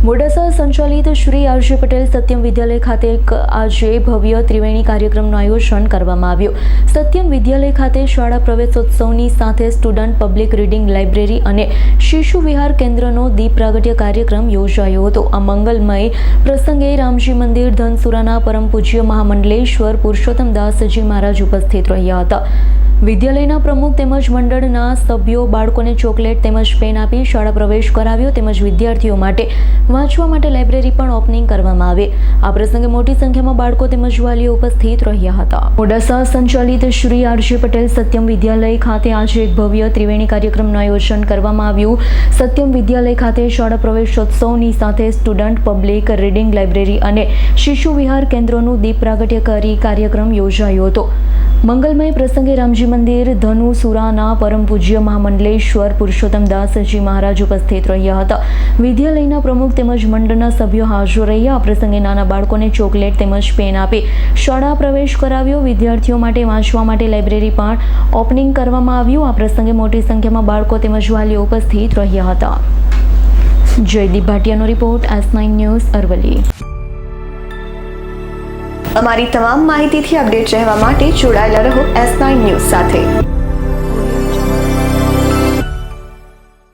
મોડાસા સંચાલિત શ્રી આરજી પટેલ સત્યમ વિદ્યાલય ખાતે આજે ભવ્ય ત્રિવેણી કાર્યક્રમનું આયોજન કરવામાં આવ્યું। સત્યમ વિદ્યાલય ખાતે શાળા પ્રવેશોત્સવની સાથે સ્ટુડન્ટ પબ્લિક રીડિંગ લાઇબ્રેરી અને શિશુ વિહાર કેન્દ્રનો દીપ પ્રાગટ્ય કાર્યક્રમ યોજાયો હતો। આ મંગલમય પ્રસંગે રામજી મંદિર ધનસુરાના પરમ પૂજ્ય મહામંડલેશ્વર પુરુષોત્તમ દાસજી મહારાજ ઉપસ્થિત રહ્યા હતા। વિદ્યાલયના પ્રમુખ તેમજ મંડળના સભ્યો બાળકોને ચોકલેટ તેમજ પેન આપી શાળા પ્રવેશ કરાવ્યો તેમજ વિદ્યાર્થીઓ માટે વાંચવા માટે લાઇબ્રેરી પણ ઓપનિંગ કરવામાં આવી। આ પ્રસંગે મોટી સંખ્યામાં બાળકો તેમજ વાલીઓ ઉપસ્થિત રહ્યા હતા। મોડાસા સંચાલિત શ્રી આરજી પટેલ સત્યમ વિદ્યાલય ખાતે આજે એક ભવ્ય ત્રિવેણી કાર્યક્રમનું આયોજન કરવામાં આવ્યું। સત્યમ વિદ્યાલય ખાતે શાળા પ્રવેશોત્સવની સાથે સ્ટુડન્ટ પબ્લિક રીડિંગ લાઇબ્રેરી અને શિશુ વિહાર કેન્દ્રોનું દીપ પ્રાગટ્ય કરી કાર્યક્રમ યોજાયો હતો। મંગલમય પ્રસંગે રામજી મંદિર ધનુસુરાના પરમ પૂજ્ય મહામંડલેશ્વર પુરુષોત્તમ દાસજી મહારાજ ઉપસ્થિત રહ્યા હતા। વિદ્યાલયના પ્રમુખ તેમજ મંડળના સભ્યો હાજર રહ્યા। આ પ્રસંગે નાના બાળકોને ચોકલેટ તેમજ પેન આપી શાળા પ્રવેશ કરાવ્યો। વિદ્યાર્થીઓ માટે વાંચવા માટે લાઇબ્રેરી પણ ઓપનિંગ કરવામાં આવ્યું। આ પ્રસંગે મોટી સંખ્યામાં બાળકો તેમજ વાલીઓ ઉપસ્થિત રહ્યા હતા। જયદીપ ભાટિયાનો રિપોર્ટ, S9 ન્યૂઝ, અરવલ્લી। અમારી તમામ માહિતીથી અપડેટ રહેવા માટે જોડાયેલા રહો S9 ન્યૂઝ સાથે।